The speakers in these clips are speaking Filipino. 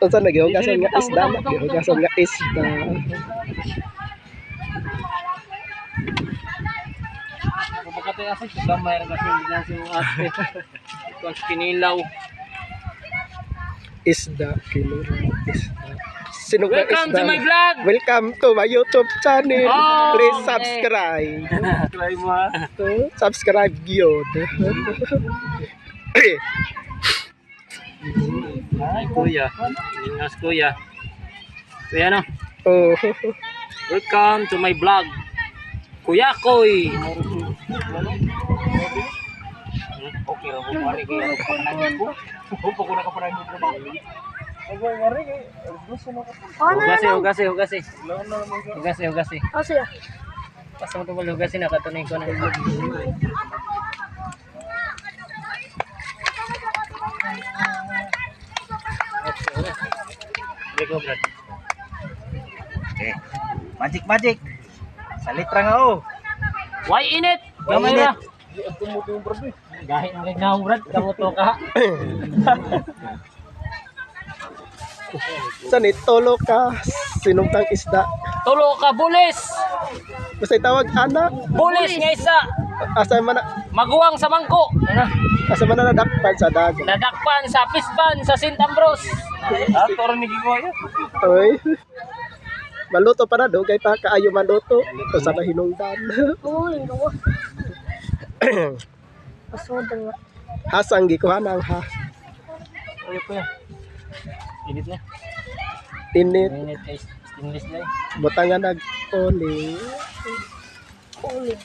Unsa nagihugasan nga isda, nagihugasan nga isda. Pagkatay kasi gamay ra kasi kasi yung ate. Kung kinilaw. Isda, kinura, isda. Sino ba Welcome isda? to my vlog. Welcome to my YouTube channel. Oh, Please okay. subscribe. Try mo ha. Subscribe yun. Ay, kuya. Ingas kuya. Kuya no. Oh. Welcome to my vlog. Kuya Koy. Okay ra ko pare kay ano pa nang ko. Upo ko nakaparang mo trabaho. Agay mari kay gusto mo ko. Hugasi. Hugasi. Siya. Pas mo tungkol hugasi na katunay ko na. Beko brad. Okay. Magic. Sa litra nga oh. Why init? Gamay Gamay na. na. Gahit ang gagnaw brad, kamo to ka. Saan tolo ka? Sinumtang isda. Tulo ka bulis. Basta tawag anak. Bulis nga isa. Asa man na, Maguwang sa mangko. Ano? asa man na nadakpan sa dagat. Nadakpan sa Pisban sa St. Ambrose. Toro ni gigoy. Oy. Maluto pa na dugay pa kaayo maluto. O sa mahinungdan. Uy, gawa. Pasod nga. Hasang gikuha ng ha. Kuya. Init na. Init. Init kay stainless na. Butangan nag-oli. Ulit.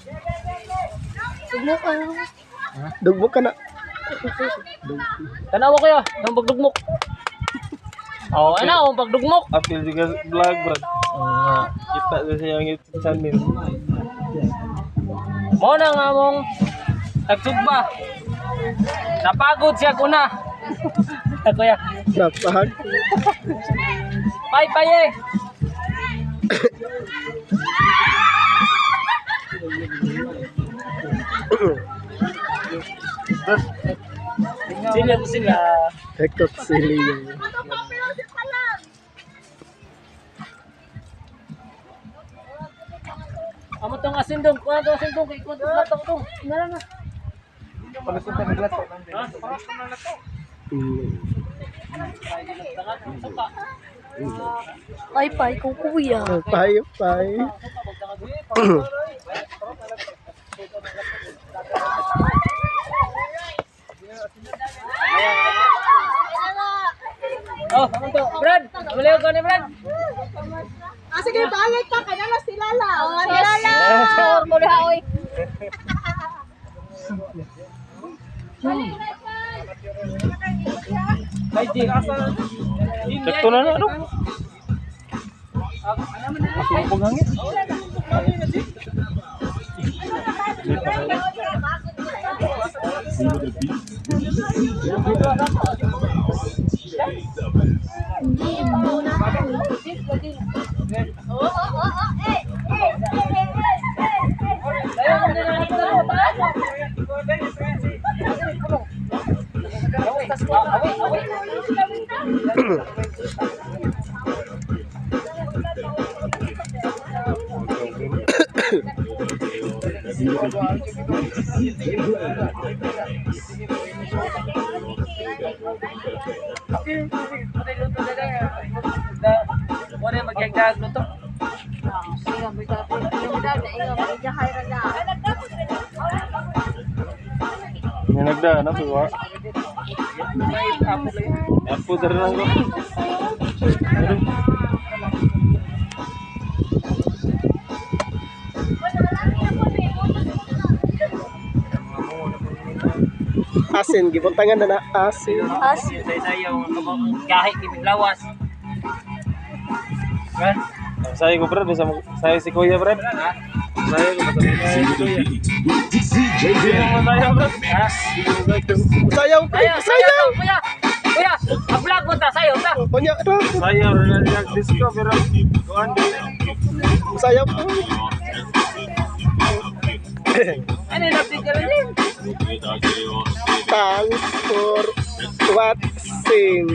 Sigmo ka na. Dugmo ka na. Tanawa kuya, ang pagdugmok. Oh, ano ang pagdugmok? Apil juga vlog bro. Kita sa siyang YouTube channel. Mo na nga mong nagsugba. Napagod siya kuna. Kuya, Napahag. pay eh. Sila. Hektot sili yun. Amo tong asin dong, kuha tong asin dong, kuha tong lato dong. Nara na. Palusot na naglato. Pay, kung kuya. Pay. Oh, amo to, Brad. Amaliw ko ni Brad. Sige, balik ka. Kanala si Lala. Kilala. Score ko diha oy. Kay Jing. Sakto na ano? Masubog hangin. Wala magyagdag luto. Nagda na tuwa. Apo dari lang ko. Asin, gibuntangan na asin. Sayo gahi kibig lawas. Kan? Saya ko bro, saya si Kuya bro. Saya ko bro. Saya bro. Sayaw, sayaw. Kuya, vlog mo ta sayo ta. Kunya, Saya udah lihat disco pero kuan din. sayaw. Ano yung napicture din? Thanks for watching.